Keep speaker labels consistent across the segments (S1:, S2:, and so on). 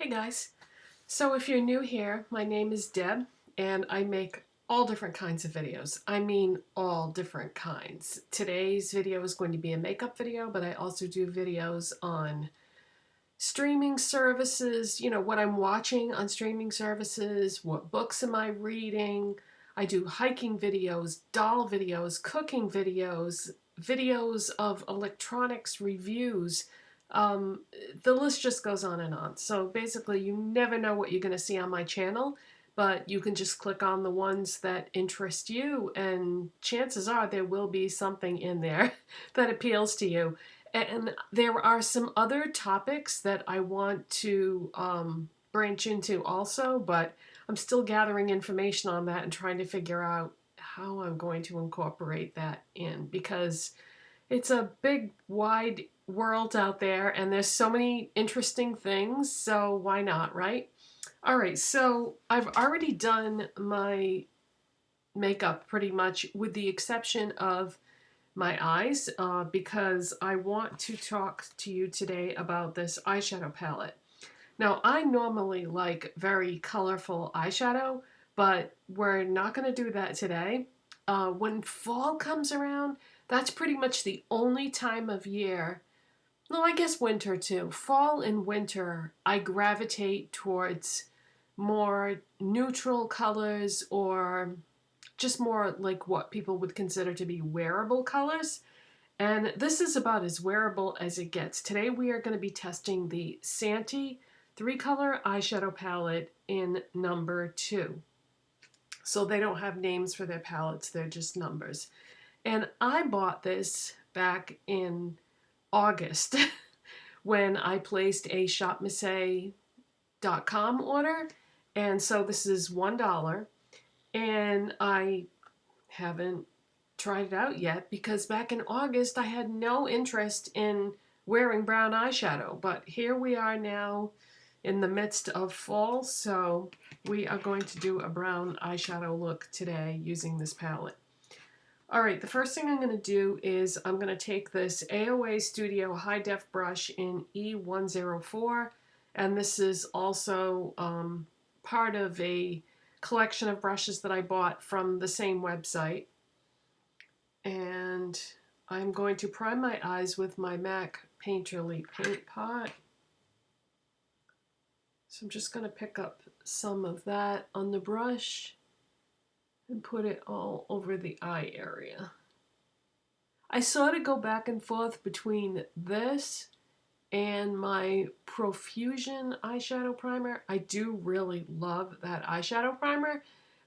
S1: Hey guys, so if you're new here, my name is Deb and I make all different kinds of videos. I mean all different kinds. Today's video is going to be a makeup video, but I also do videos on streaming services, you know, what I'm watching on streaming services, what books am I reading. I do hiking videos, doll videos, cooking videos, videos of electronics reviews. Um, the list just goes on and on. So basically, you never know what you're going to see on my channel, but you can just click on the ones that interest you, and chances are there will be something in there that appeals to you. And there are some other topics that I want to branch into also, but I'm still gathering information on that and trying to figure out how I'm going to incorporate that in, because it's a big, wide world out there and there's so many interesting things, so why not, right? All right, so I've already done my makeup pretty much with the exception of my eyes because I want to talk to you today about this eyeshadow palette. Now, I normally like very colorful eyeshadow, but we're not going to do that today. When fall comes around, that's pretty much the only time of year. Well, I guess winter too. Fall and winter, I gravitate towards more neutral colors or just more like what people would consider to be wearable colors. And this is about as wearable as it gets. Today we are going to be testing the Santee 3-color eyeshadow palette in number 2. So they don't have names for their palettes, they're just numbers. And I bought this back in August when I placed a shopmissy.com order. And so this is $1. And I haven't tried it out yet because back in August I had no interest in wearing brown eyeshadow, but here we are now in the midst of fall, so we are going to do a brown eyeshadow look today using this palette. Alright, the first thing I'm going to do is I'm going to take this AOA Studio High Def brush in E104, and this is also part of a collection of brushes that I bought from the same website. And I'm going to prime my eyes with my MAC Painterly paint pot. So I'm just going to pick up some of that on the brush and put it all over the eye area. I sort of go back and forth between this and my Profusion eyeshadow primer. I do really love that eyeshadow primer,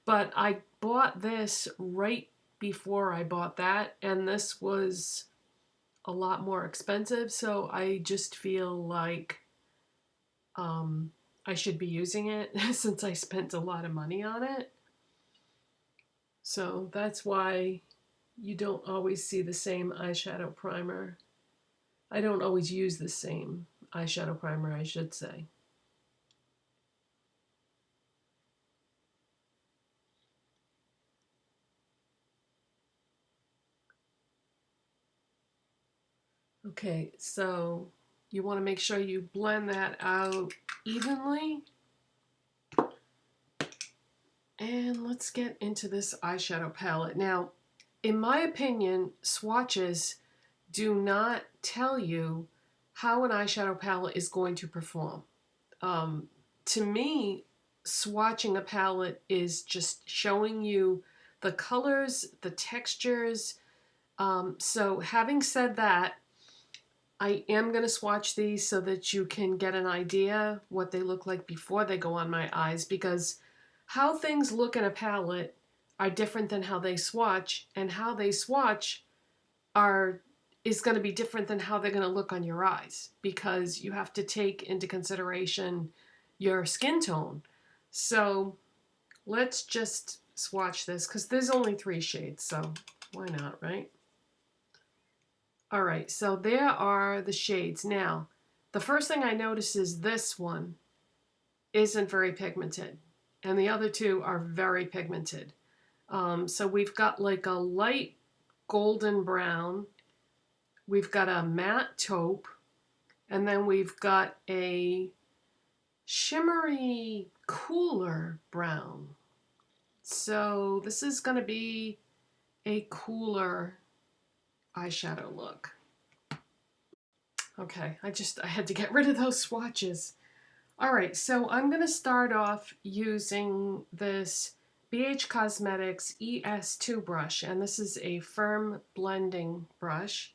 S1: but I bought this right before I bought that, and this was a lot more expensive, so I just feel like I should be using it since I spent a lot of money on it. So that's why you don't always see the same eyeshadow primer. I don't always use the same eyeshadow primer, I should say. Okay, so you want to make sure you blend that out evenly. And let's get into this eyeshadow palette. Now, in my opinion, swatches do not tell you how an eyeshadow palette is going to perform. To me, swatching a palette is just showing you the colors, the textures. So having said that, I am going to swatch these so that you can get an idea what they look like before they go on my eyes, because how things look in a palette are different than how they swatch, and how they swatch is going to be different than how they're going to look on your eyes, because you have to take into consideration your skin tone. So let's just swatch this because there's only 3 shades, so why not, right? All right, so there are the shades. Now, the first thing I notice is this one isn't very pigmented, and the other 2 are very pigmented. So we've got like a light golden brown, we've got a matte taupe, and then we've got a shimmery, cooler brown. So this is going to be a cooler eyeshadow look. Okay, I had to get rid of those swatches. All right, so I'm going to start off using this BH Cosmetics ES2 brush, and this is a firm blending brush.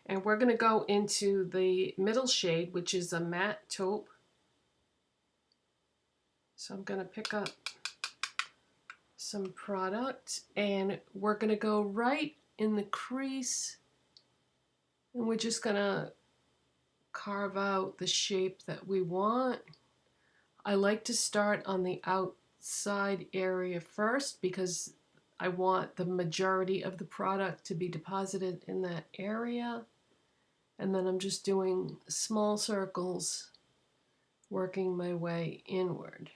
S1: And we're going to go into the middle shade, which is a matte taupe. So I'm going to pick up some product, and we're going to go right in the crease, and we're just going to carve out the shape that we want. I like to start on the outside area first because I want the majority of the product to be deposited in that area. And then I'm just doing small circles, working my way inward.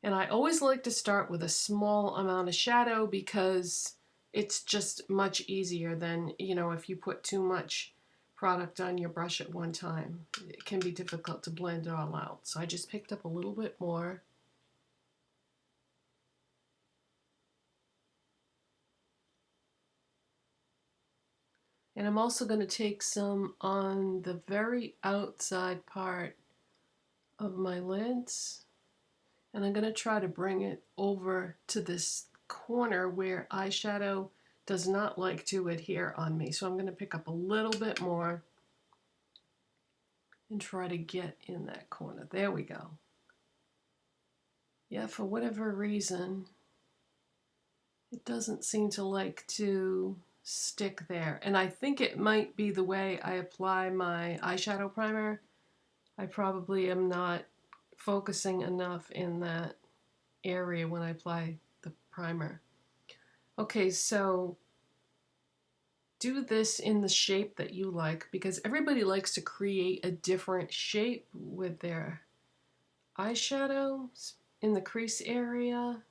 S1: And I always like to start with a small amount of shadow because it's just much easier than, if you put too much product on your brush at one time. It can be difficult to blend it all out. So I just picked up a little bit more. And I'm also going to take some on the very outside part of my lids. And I'm going to try to bring it over to this corner where eyeshadow does not like to adhere on me. So I'm going to pick up a little bit more and try to get in that corner. There we go. Yeah, for whatever reason, it doesn't seem to like to stick there. And I think it might be the way I apply my eyeshadow primer. I probably am not focusing enough in that area when I apply the primer. Okay, so do this in the shape that you like, because everybody likes to create a different shape with their eyeshadow in the crease area.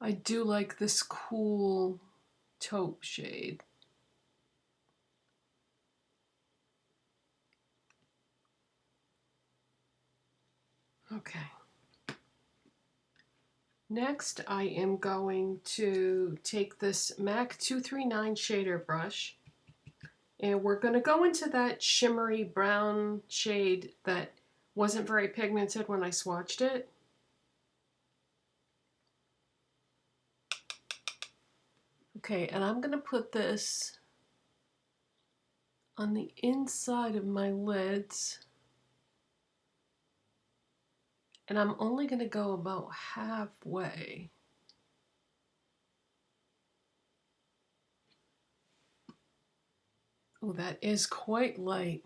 S1: I do like this cool taupe shade. Okay. Next, I am going to take this MAC 239 shader brush, and we're going to go into that shimmery brown shade that wasn't very pigmented when I swatched it. Okay, and I'm going to put this on the inside of my lids, and I'm only going to go about halfway. Oh, that is quite light.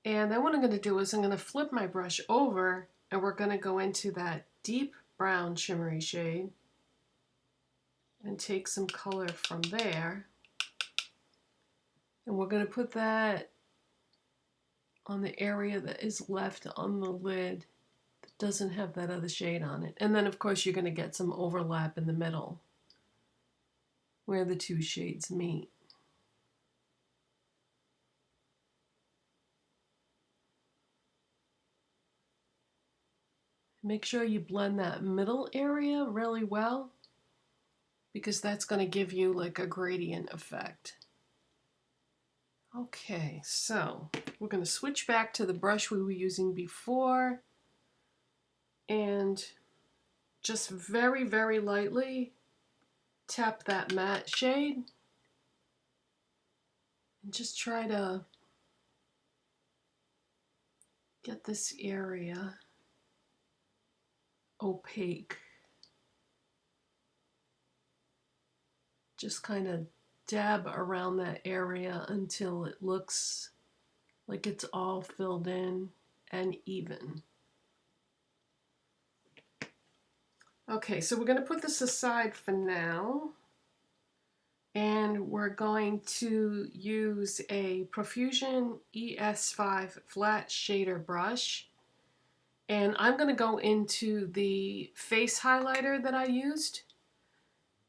S1: And then what I'm going to do is I'm going to flip my brush over, and we're going to go into that deep brown shimmery shade and take some color from there. And we're going to put that on the area that is left on the lid that doesn't have that other shade on it. And then of course you're going to get some overlap in the middle where the two shades meet. Make sure you blend that middle area really well, because that's going to give you like a gradient effect. Okay, so we're going to switch back to the brush we were using before, and just very, very lightly tap that matte shade and just try to get this area opaque. Just kind of dab around that area until it looks like it's all filled in and even. Okay, so we're going to put this aside for now, and we're going to use a Profusion ES5 flat shader brush. And I'm going to go into the face highlighter that I used.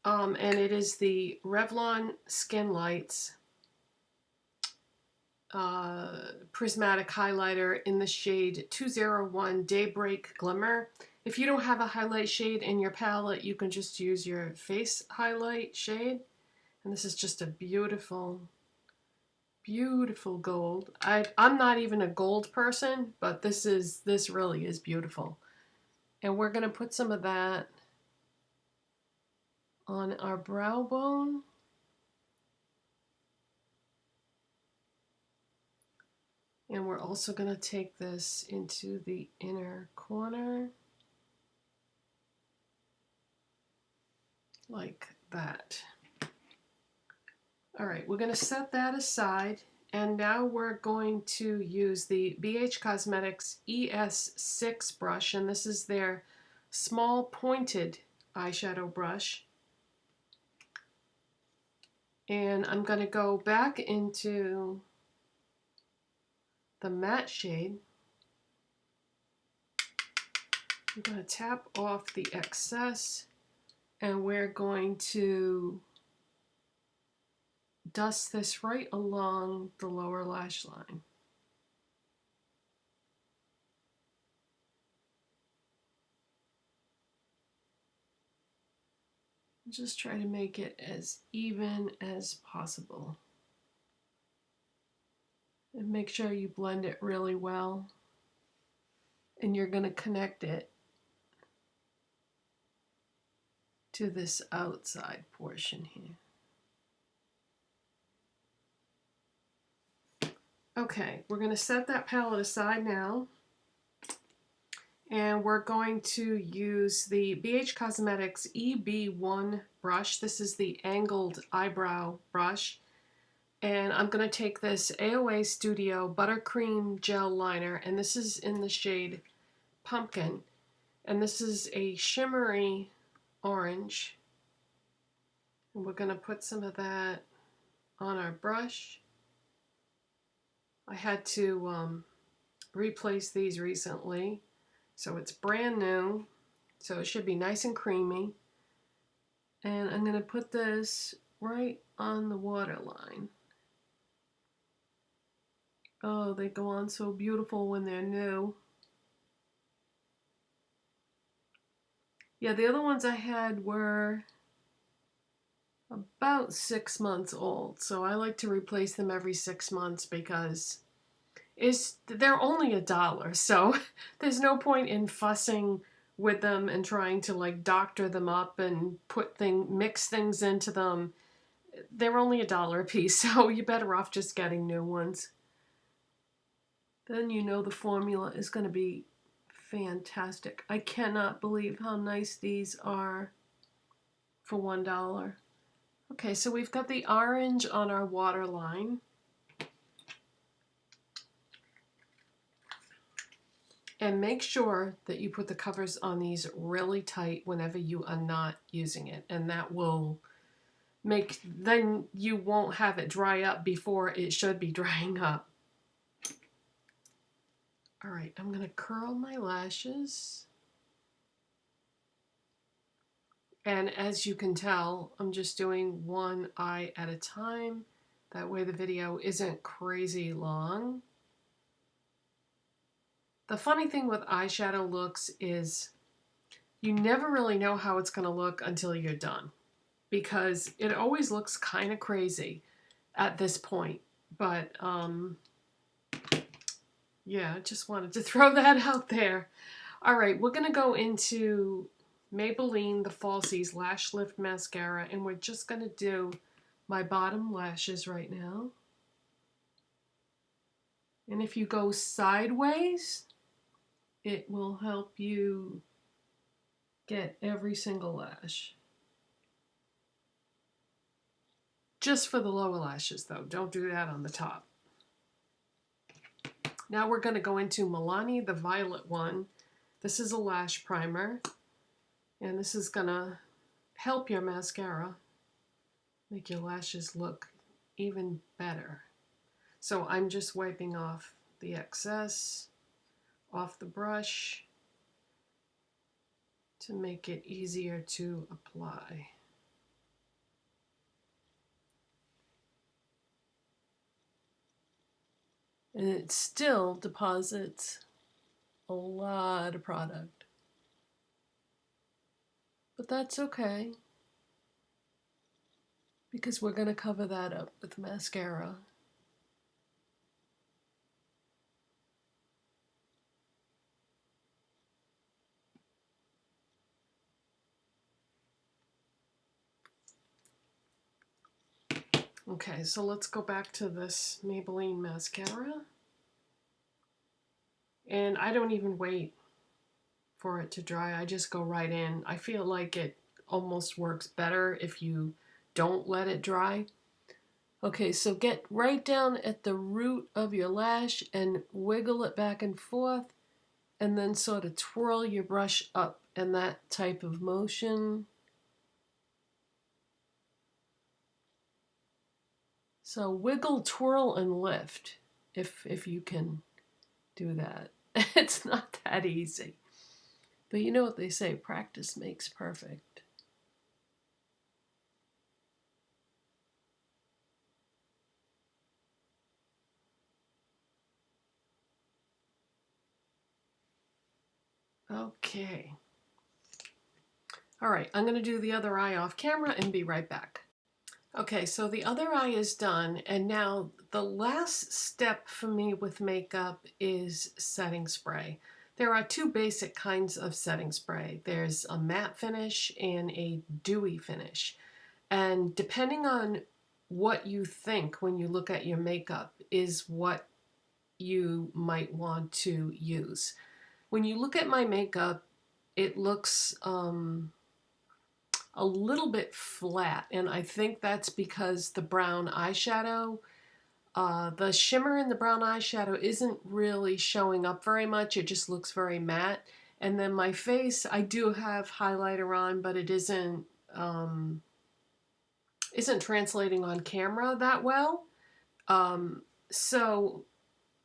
S1: And it is the Revlon Skinlights Prismatic highlighter in the shade 201 Daybreak Glimmer. If you don't have a highlight shade in your palette, you can just use your face highlight shade. And this is just a beautiful, beautiful gold. I'm not even a gold person, but this really is beautiful. And we're going to put some of that on our brow bone. And we're also going to take this into the inner corner, like that. All right, we're going to set that aside, and now we're going to use the BH Cosmetics ES6 brush, and this is their small pointed eyeshadow brush. And I'm going to go back into the matte shade. I'm going to tap off the excess, and we're going to dust this right along the lower lash line. Just try to make it as even as possible. And make sure you blend it really well. And you're going to connect it to this outside portion here. Okay, we're going to set that palette aside now. And we're going to use the BH Cosmetics EB1 brush. This is the angled eyebrow brush. And I'm going to take this AOA Studio Buttercream Gel Liner, and this is in the shade Pumpkin. And this is a shimmery orange. And we're going to put some of that on our brush. I had to replace these recently, so it's brand new. So it should be nice and creamy. And I'm going to put this right on the waterline. Oh, they go on so beautiful when they're new. Yeah, the other ones I had were about 6 months old, so I like to replace them every 6 months because they're only $1, so there's no point in fussing with them and trying to like doctor them up and mix things into them. They're only $1 a piece, so you're better off just getting new ones. Then you know the formula is going to be fantastic. I cannot believe how nice these are for $1. Okay, so we've got the orange on our waterline. And make sure that you put the covers on these really tight whenever you are not using it. And that will then you won't have it dry up before it should be drying up. All right, I'm going to curl my lashes. And as you can tell, I'm just doing one eye at a time. That way the video isn't crazy long. The funny thing with eyeshadow looks is you never really know how it's going to look until you're done, because it always looks kind of crazy at this point. But yeah, I just wanted to throw that out there. All right, we're going to go into Maybelline the Falsies Lash Lift Mascara, and we're just going to do my bottom lashes right now. And if you go sideways, it will help you get every single lash. Just for the lower lashes though, don't do that on the top. Now we're going to go into Milani, the violet one. This is a lash primer, and this is going to help your mascara make your lashes look even better. So I'm just wiping off the excess off the brush. to make it easier to apply. And it still deposits a lot of product. But that's okay, because we're going to cover that up with mascara. Okay, so let's go back to this Maybelline mascara. And I don't even wait for it to dry. I just go right in. I feel like it almost works better if you don't let it dry. Okay, so get right down at the root of your lash and wiggle it back and forth, and then sort of twirl your brush up in that type of motion. So wiggle, twirl, and lift if you can do that. It's not that easy. But you know what they say, practice makes perfect. Okay. All right, I'm going to do the other eye off camera and be right back. Okay, so the other eye is done, and now the last step for me with makeup is setting spray. There are two basic kinds of setting spray. There's a matte finish and a dewy finish. And depending on what you think when you look at your makeup is what you might want to use. When you look at my makeup, it looks a little bit flat, and I think that's because the brown eyeshadow, the shimmer in the brown eyeshadow isn't really showing up very much. It just looks very matte. And then my face, I do have highlighter on, but it isn't translating on camera that well. So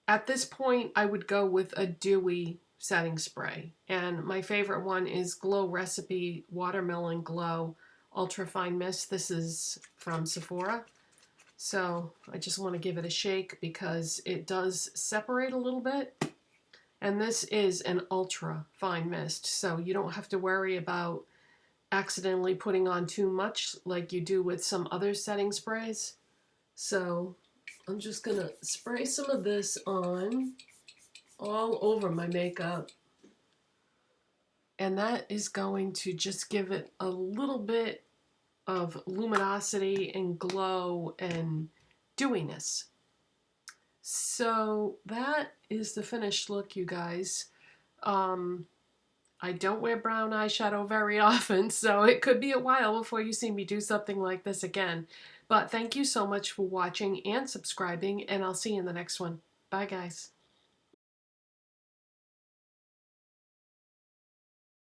S1: at this point, I would go with a dewy setting spray. And my favorite one is Glow Recipe Watermelon Glow Ultra Fine Mist. This is from Sephora. So I just want to give it a shake because it does separate a little bit. And this is an ultra fine mist, so you don't have to worry about accidentally putting on too much like you do with some other setting sprays. So I'm just going to spray some of this on all over my makeup, and that is going to just give it a little bit of luminosity and glow and dewiness. So that is the finished look, you guys. I don't wear brown eyeshadow very often, so it could be a while before you see me do something like this again. But thank you so much for watching and subscribing, and I'll see you in the next one. Bye, guys.